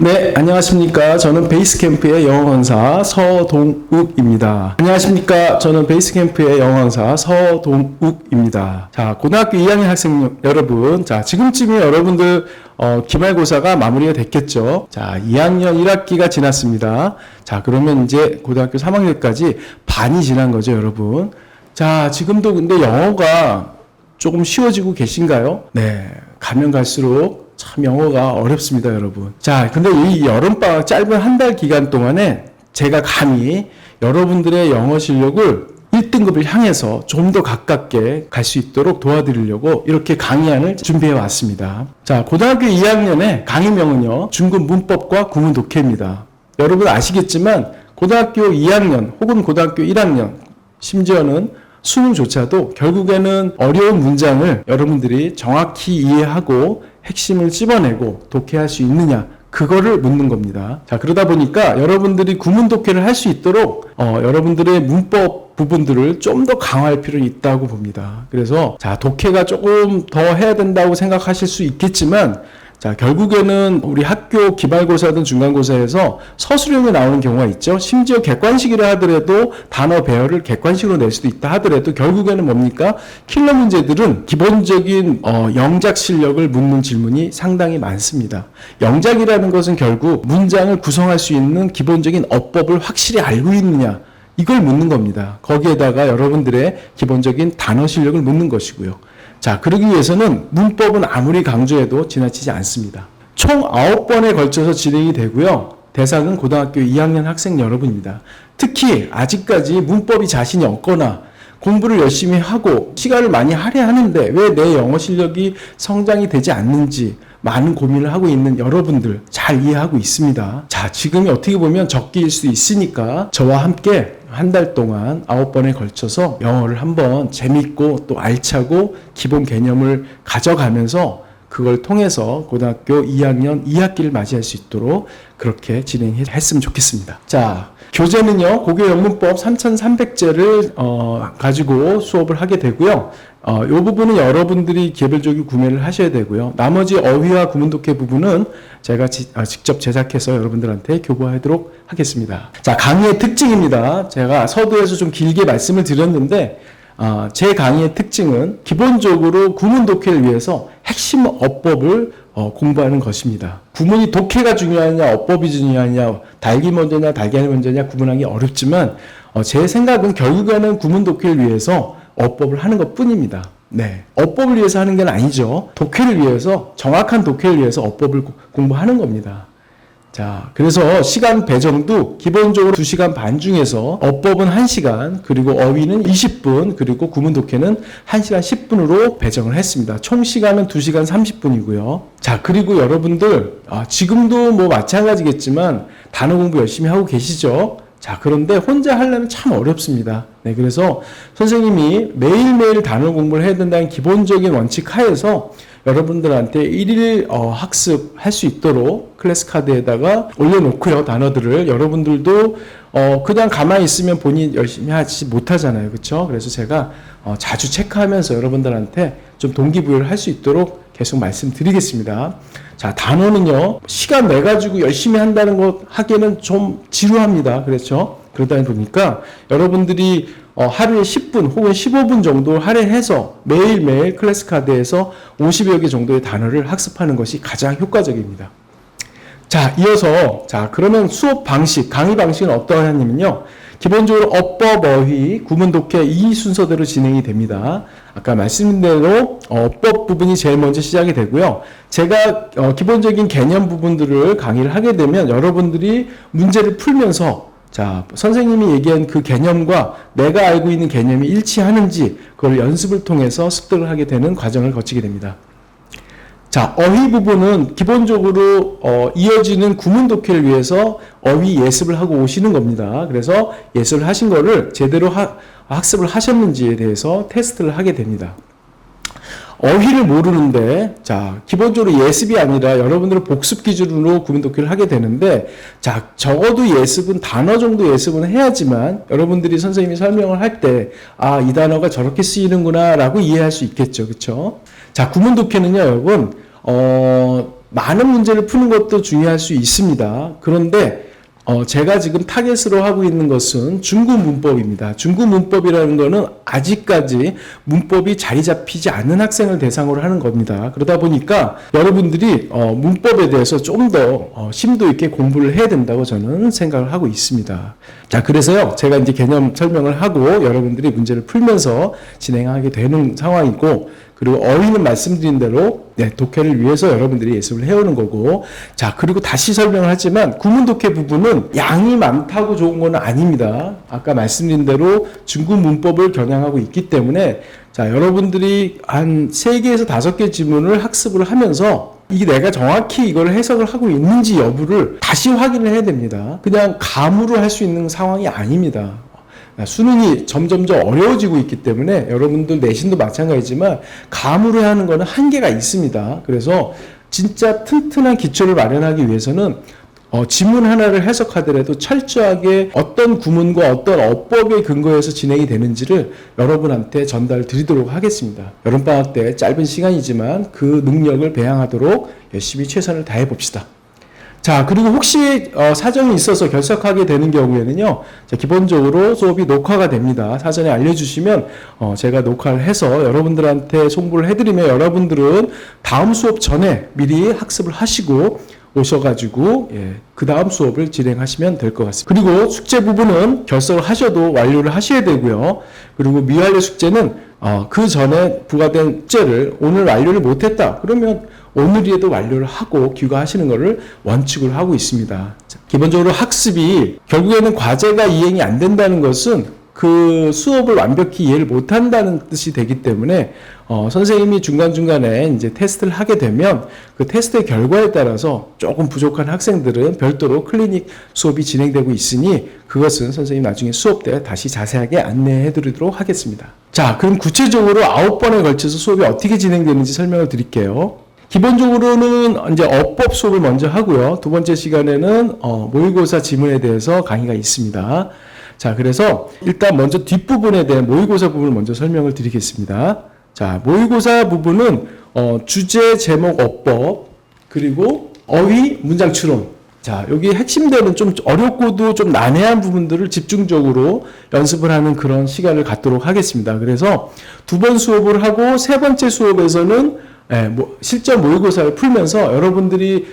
네, 안녕하십니까. 저는 베이스캠프의 영어 강사 서동욱입니다. 안녕하십니까. 저는 베이스캠프의 영어 강사 서동욱입니다. 자, 고등학교 2학년 학생 여러분, 자, 지금쯤이 여러분들 기말고사가 마무리가 됐겠죠. 자, 2학년 1학기가 지났습니다. 자, 그러면 이제 고등학교 3학년까지 반이 지난 거죠, 여러분. 자, 지금도 근데 영어가 조금 쉬워지고 계신가요? 네, 가면 갈수록 참 영어가 어렵습니다, 여러분. 자, 근데 이 여름방학 짧은 한 달 기간 동안에 제가 감히 여러분들의 영어 실력을 1등급을 향해서 좀 더 가깝게 갈 수 있도록 도와드리려고 이렇게 강의안을 준비해 왔습니다. 자, 고등학교 2학년의 강의명은요, 중급 문법과 구문 독해입니다. 여러분 아시겠지만 고등학교 2학년 혹은 고등학교 1학년, 심지어는 수능조차도 결국에는 어려운 문장을 여러분들이 정확히 이해하고 핵심을 찝어내고 독해할 수 있느냐, 그거를 묻는 겁니다. 자, 그러다 보니까 여러분들이 구문 독해를 할 수 있도록 여러분들의 문법 부분들을 좀 더 강화할 필요는 있다고 봅니다. 그래서 자, 독해가 조금 더 해야 된다고 생각하실 수 있겠지만, 자, 결국에는 우리 학교 기말고사든 중간고사에서 서술형이 나오는 경우가 있죠. 심지어 객관식이라 하더라도 단어 배열을 객관식으로 낼 수도 있다 하더라도 결국에는 뭡니까? 킬러 문제들은 기본적인 영작 실력을 묻는 질문이 상당히 많습니다. 영작이라는 것은 결국 문장을 구성할 수 있는 기본적인 어법을 확실히 알고 있느냐, 이걸 묻는 겁니다. 거기에다가 여러분들의 기본적인 단어 실력을 묻는 것이고요. 자, 그러기 위해서는 문법은 아무리 강조해도 지나치지 않습니다. 총 9번에 걸쳐서 진행이 되고요. 대상은 고등학교 2학년 학생 여러분입니다. 특히 아직까지 문법이 자신이 없거나 공부를 열심히 하고 시간을 많이 할애하는데 왜 내 영어 실력이 성장이 되지 않는지 많은 고민을 하고 있는 여러분들 잘 이해하고 있습니다. 자, 지금이 어떻게 보면 적기일 수 있으니까 저와 함께 한 달 동안 9번에 걸쳐서 영어를 한번 재밌고 또 알차고 기본 개념을 가져가면서 그걸 통해서 고등학교 2학년 2학기를 맞이할 수 있도록 그렇게 진행했으면 좋겠습니다. 자, 교재는요, 고교 영문법 3300제를 가지고 수업을 하게 되고요. 이 부분은 여러분들이 개별적으로 구매를 하셔야 되고요. 나머지 어휘와 구문독해 부분은 제가 직접 제작해서 여러분들한테 교부하도록 하겠습니다. 자, 강의의 특징입니다. 제가 서두에서 좀 길게 말씀을 드렸는데, 제 강의의 특징은 기본적으로 구문 독해를 위해서 핵심 어법을 공부하는 것입니다. 구문이 독해가 중요하냐, 어법이 중요하냐, 달기 먼저냐, 달걀이 먼저냐 구분하기 어렵지만, 제 생각은 결국에는 구문 독해를 위해서 어법을 하는 것 뿐입니다. 네. 어법을 위해서 하는 게 아니죠. 독해를 위해서, 정확한 독해를 위해서 어법을 공부하는 겁니다. 자, 그래서 시간 배정도 기본적으로 2시간 반 중에서 어법은 1시간, 그리고 어휘는 20분, 그리고 구문 독해는 1시간 10분으로 배정을 했습니다. 총 시간은 2시간 30분이고요. 자, 그리고 여러분들, 지금도 뭐 마찬가지겠지만 단어 공부 열심히 하고 계시죠? 자, 그런데 혼자 하려면 참 어렵습니다. 네, 그래서 선생님이 매일매일 단어 공부를 해야 된다는 기본적인 원칙 하에서 여러분들한테 1일 학습할 수 있도록 클래스 카드에다가 올려놓고요. 단어들을 여러분들도 그냥 가만히 있으면 본인 열심히 하지 못하잖아요. 그렇죠? 그래서 제가 자주 체크하면서 여러분들한테 좀 동기부여를 할 수 있도록 계속 말씀드리겠습니다. 자, 단어는요, 시간 내가지고 열심히 한다는 것 하기에는 좀 지루합니다. 그렇죠? 그러다 보니까 여러분들이 하루에 10분 혹은 15분 정도 할애해서 매일매일 클래스 카드에서 50여 개 정도의 단어를 학습하는 것이 가장 효과적입니다. 자, 이어서, 자, 그러면 수업 방식, 강의 방식은 어떠하냐면요, 기본적으로 어법, 어휘, 구문 독해 이 순서대로 진행이 됩니다. 아까 말씀드린 대로 어법 부분이 제일 먼저 시작이 되고요. 제가 기본적인 개념 부분들을 강의를 하게 되면 여러분들이 문제를 풀면서, 자, 선생님이 얘기한 그 개념과 내가 알고 있는 개념이 일치하는지 그걸 연습을 통해서 습득을 하게 되는 과정을 거치게 됩니다. 자, 어휘 부분은 기본적으로 이어지는 구문 독해를 위해서 어휘 예습을 하고 오시는 겁니다. 그래서 예습을 하신 거를 제대로 학습을 하셨는지에 대해서 테스트를 하게 됩니다. 어휘를 모르는데, 자, 기본적으로 예습이 아니라 여러분들은 복습 기준으로 구문 독해를 하게 되는데, 자, 적어도 예습은 단어 정도 예습은 해야지만 여러분들이 선생님이 설명을 할 때, 이 단어가 저렇게 쓰이는구나 라고 이해할 수 있겠죠. 그쵸? 자, 구문 독해는요, 여러분, 많은 문제를 푸는 것도 중요할 수 있습니다. 그런데 제가 지금 타겟으로 하고 있는 것은 중구 문법입니다. 중구 문법이라는 것은 아직까지 문법이 자리 잡히지 않는 학생을 대상으로 하는 겁니다. 그러다 보니까 여러분들이 문법에 대해서 좀 더 심도 있게 공부를 해야 된다고 저는 생각을 하고 있습니다. 자, 그래서요, 제가 이제 개념 설명을 하고 여러분들이 문제를 풀면서 진행하게 되는 상황이고, 그리고 어휘는 말씀드린 대로 독해를 위해서 여러분들이 예습을 해오는 거고, 자, 그리고 다시 설명을 하지만 구문 독해 부분은 양이 많다고 좋은 건 아닙니다. 아까 말씀드린 대로 중구 문법을 겨냥하고 있기 때문에, 자, 여러분들이 한 3개에서 5개 지문을 학습을 하면서 이게 내가 정확히 이걸 해석을 하고 있는지 여부를 다시 확인을 해야 됩니다. 그냥 감으로 할 수 있는 상황이 아닙니다. 수능이 점점점 어려워지고 있기 때문에 여러분들 내신도 마찬가지지만 감으로 하는 거는 한계가 있습니다. 그래서 진짜 튼튼한 기초를 마련하기 위해서는 지문 하나를 해석하더라도 철저하게 어떤 구문과 어떤 어법에 근거해서 진행이 되는지를 여러분한테 전달 드리도록 하겠습니다. 여름방학 때 짧은 시간이지만 그 능력을 배양하도록 열심히 최선을 다해 봅시다. 자, 그리고 혹시 사정이 있어서 결석하게 되는 경우에는요, 자, 기본적으로 수업이 녹화가 됩니다. 사전에 알려주시면 제가 녹화를 해서 여러분들한테 송부를 해드리면 여러분들은 다음 수업 전에 미리 학습을 하시고 오셔가지고 그 다음 수업을 진행하시면 될 것 같습니다. 그리고 숙제 부분은 결석을 하셔도 완료를 하셔야 되고요. 그리고 미완료 숙제는 그 전에 부과된 숙제를 오늘 완료를 못했다 그러면 오늘이라도 완료를 하고 귀가하시는 것을 원칙으로 하고 있습니다. 기본적으로 학습이 결국에는 과제가 이행이 안 된다는 것은 그 수업을 완벽히 이해를 못한다는 뜻이 되기 때문에 선생님이 중간중간에 이제 테스트를 하게 되면 그 테스트의 결과에 따라서 조금 부족한 학생들은 별도로 클리닉 수업이 진행되고 있으니 그것은 선생님 나중에 수업 때 다시 자세하게 안내해 드리도록 하겠습니다. 자, 그럼 구체적으로 9번에 걸쳐서 수업이 어떻게 진행되는지 설명을 드릴게요. 기본적으로는 이제 어법 수업을 먼저 하고요. 두 번째 시간에는 모의고사 지문에 대해서 강의가 있습니다. 자, 그래서 일단 먼저 뒷부분에 대한 모의고사 부분을 먼저 설명을 드리겠습니다. 자, 모의고사 부분은 주제, 제목, 어법, 그리고 어휘, 문장 추론. 자, 여기 핵심되는 좀 어렵고도 좀 난해한 부분들을 집중적으로 연습을 하는 그런 시간을 갖도록 하겠습니다. 그래서 두 번 수업을 하고 세 번째 수업에서는 실전 모의고사를 풀면서 여러분들이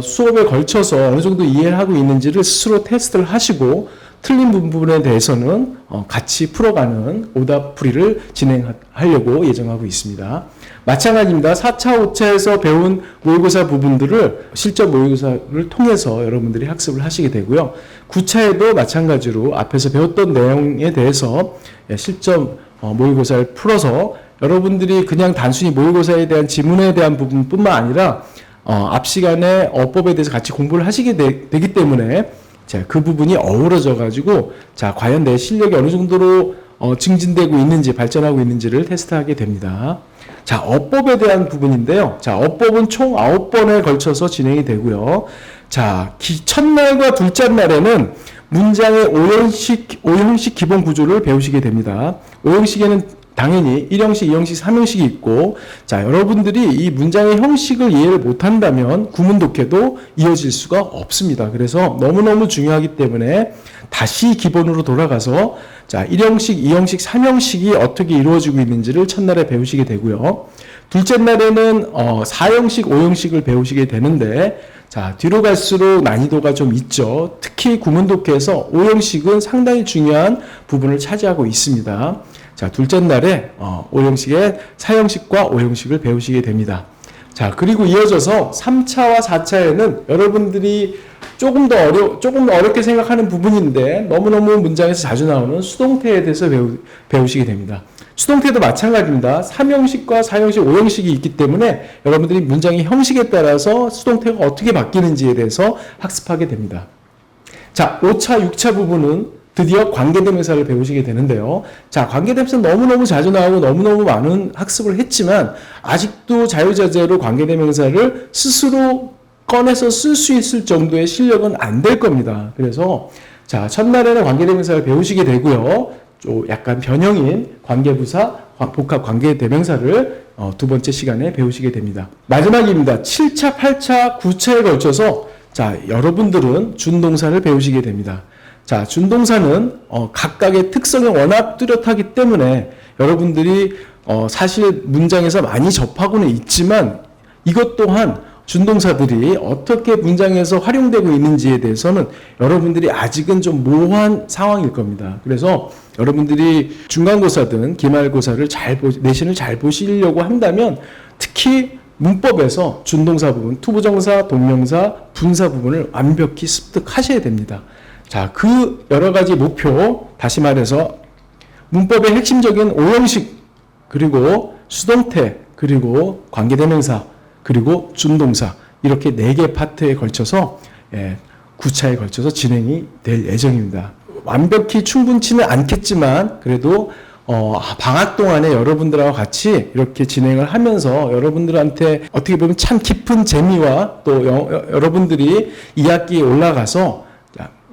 수업에 걸쳐서 어느 정도 이해를 하고 있는지를 스스로 테스트를 하시고 틀린 부분에 대해서는 같이 풀어가는 오답풀이를 진행하려고 예정하고 있습니다. 마찬가지입니다. 4차, 5차에서 배운 모의고사 부분들을 실전 모의고사를 통해서 여러분들이 학습을 하시게 되고요. 9차에도 마찬가지로 앞에서 배웠던 내용에 대해서 실전 모의고사를 풀어서 여러분들이 그냥 단순히 모의고사에 대한 지문에 대한 부분뿐만 아니라 앞 시간에 어법에 대해서 같이 공부를 하시게 되기 때문에 자, 그 부분이 어우러져 가지고 자, 과연 내 실력이 어느 정도로 증진되고 있는지 발전하고 있는지를 테스트하게 됩니다. 자, 어법에 대한 부분인데요. 자, 어법은 총 9번에 걸쳐서 진행이 되고요. 자, 첫날과 둘째 날에는 문장의 5형식 기본 구조를 배우시게 됩니다. 5형식에는 당연히 1형식, 2형식, 3형식이 있고, 자, 여러분들이 이 문장의 형식을 이해를 못한다면 구문 독해도 이어질 수가 없습니다. 그래서 너무너무 중요하기 때문에 다시 기본으로 돌아가서 자, 1형식, 2형식, 3형식이 어떻게 이루어지고 있는지를 첫날에 배우시게 되고요. 둘째 날에는 4형식, 5형식을 배우시게 되는데, 자, 뒤로 갈수록 난이도가 좀 있죠. 특히 구문 독해에서 5형식은 상당히 중요한 부분을 차지하고 있습니다. 자, 둘째 날에 5형식의 4형식과 5형식을 배우시게 됩니다. 자, 그리고 이어져서 3차와 4차에는 여러분들이 조금 어렵게 생각하는 부분인데 너무너무 문장에서 자주 나오는 수동태에 대해서 배우시게 됩니다. 수동태도 마찬가지입니다. 3형식과 4형식, 5형식이 있기 때문에 여러분들이 문장의 형식에 따라서 수동태가 어떻게 바뀌는지에 대해서 학습하게 됩니다. 자, 5차, 6차 부분은 드디어 관계대명사를 배우시게 되는데요. 자, 관계대명사 너무너무 자주 나오고 너무너무 많은 학습을 했지만 아직도 자유자재로 관계대명사를 스스로 꺼내서 쓸 수 있을 정도의 실력은 안 될 겁니다. 그래서 자, 첫날에는 관계대명사를 배우시게 되고요. 좀 약간 변형인 관계부사, 복합 관계대명사를 두 번째 시간에 배우시게 됩니다. 마지막입니다. 7차, 8차, 9차에 걸쳐서 자, 여러분들은 준동사를 배우시게 됩니다. 자, 준동사는 각각의 특성이 워낙 뚜렷하기 때문에 여러분들이 사실 문장에서 많이 접하고는 있지만 이것 또한 준동사들이 어떻게 문장에서 활용되고 있는지에 대해서는 여러분들이 아직은 좀 모호한 상황일 겁니다. 그래서 여러분들이 중간고사든 기말고사를 내신을 잘 보시려고 한다면 특히 문법에서 준동사 부분, 투부정사, 동명사, 분사 부분을 완벽히 습득하셔야 됩니다. 자, 그 여러 가지 목표, 다시 말해서 문법의 핵심적인 오형식, 그리고 수동태, 그리고 관계대명사, 그리고 준동사 이렇게 4개 파트에 걸쳐서 9차에 걸쳐서 진행이 될 예정입니다. 완벽히 충분치는 않겠지만 그래도 방학 동안에 여러분들하고 같이 이렇게 진행을 하면서 여러분들한테 어떻게 보면 참 깊은 재미와 또 여러분들이 2학기에 올라가서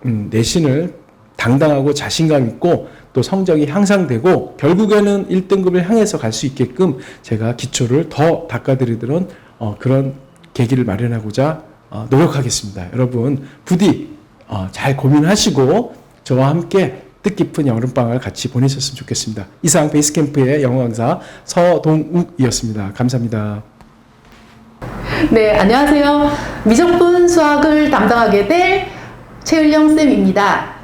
내신을 당당하고 자신감 있고 또 성적이 향상되고 결국에는 1등급을 향해서 갈 수 있게끔 제가 기초를 더 닦아드리도록 그런 계기를 마련하고자 노력하겠습니다. 여러분 부디 잘 고민하시고 저와 함께 뜻깊은 여름방학을 같이 보내셨으면 좋겠습니다. 이상 베이스캠프의 영어 강사 서동욱이었습니다. 감사합니다. 네, 안녕하세요. 미적분 수학을 담당하게 될 최을령쌤입니다.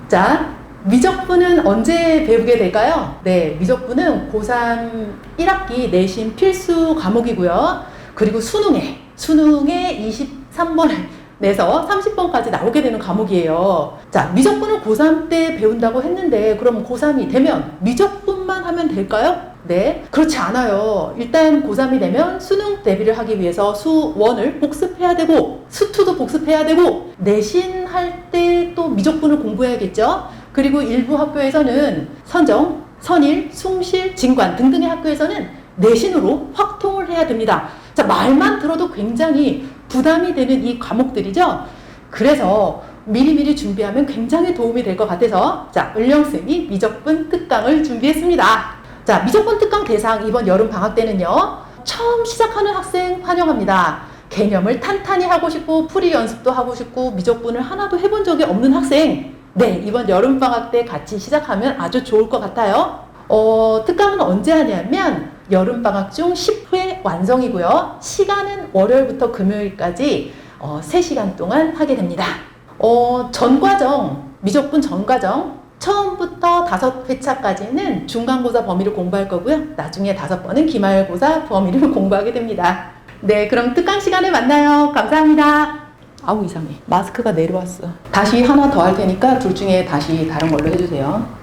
자, 미적분은 언제 배우게 될까요? 네, 미적분은 고3 1학기 내신 필수 과목이고요. 그리고 수능에 23번을 내서 30번까지 나오게 되는 과목이에요. 자, 미적분을 고3 때 배운다고 했는데 그럼 고3이 되면 미적분만 하면 될까요? 네, 그렇지 않아요. 일단 고3이 되면 수능 대비를 하기 위해서 수1을 복습해야 되고 수2도 복습해야 되고 내신할 때 또 미적분을 공부해야겠죠. 그리고 일부 학교에서는 선정, 선일, 숭실, 진관 등등의 학교에서는 내신으로 확통을 해야 됩니다. 자, 말만 들어도 굉장히 부담이 되는 이 과목들이죠. 그래서 미리미리 준비하면 굉장히 도움이 될 것 같아서 자, 을령쌤이 미적분 특강을 준비했습니다. 자, 미적분 특강 대상 이번 여름 방학 때는요, 처음 시작하는 학생 환영합니다. 개념을 탄탄히 하고 싶고 풀이 연습도 하고 싶고 미적분을 하나도 해본 적이 없는 학생, 네, 이번 여름 방학 때 같이 시작하면 아주 좋을 것 같아요. 특강은 언제 하냐면 여름 방학 중 10회 완성이고요. 시간은 월요일부터 금요일까지 3시간 동안 하게 됩니다. 전과정, 미적분 전과정 처음부터 5회차까지는 중간고사 범위를 공부할 거고요. 나중에 5번은 기말고사 범위를 공부하게 됩니다. 네, 그럼 특강 시간에 만나요. 감사합니다. 아우, 이상해. 마스크가 내려왔어. 다시 하나 더 할 테니까 둘 중에 다시 다른 걸로 해주세요.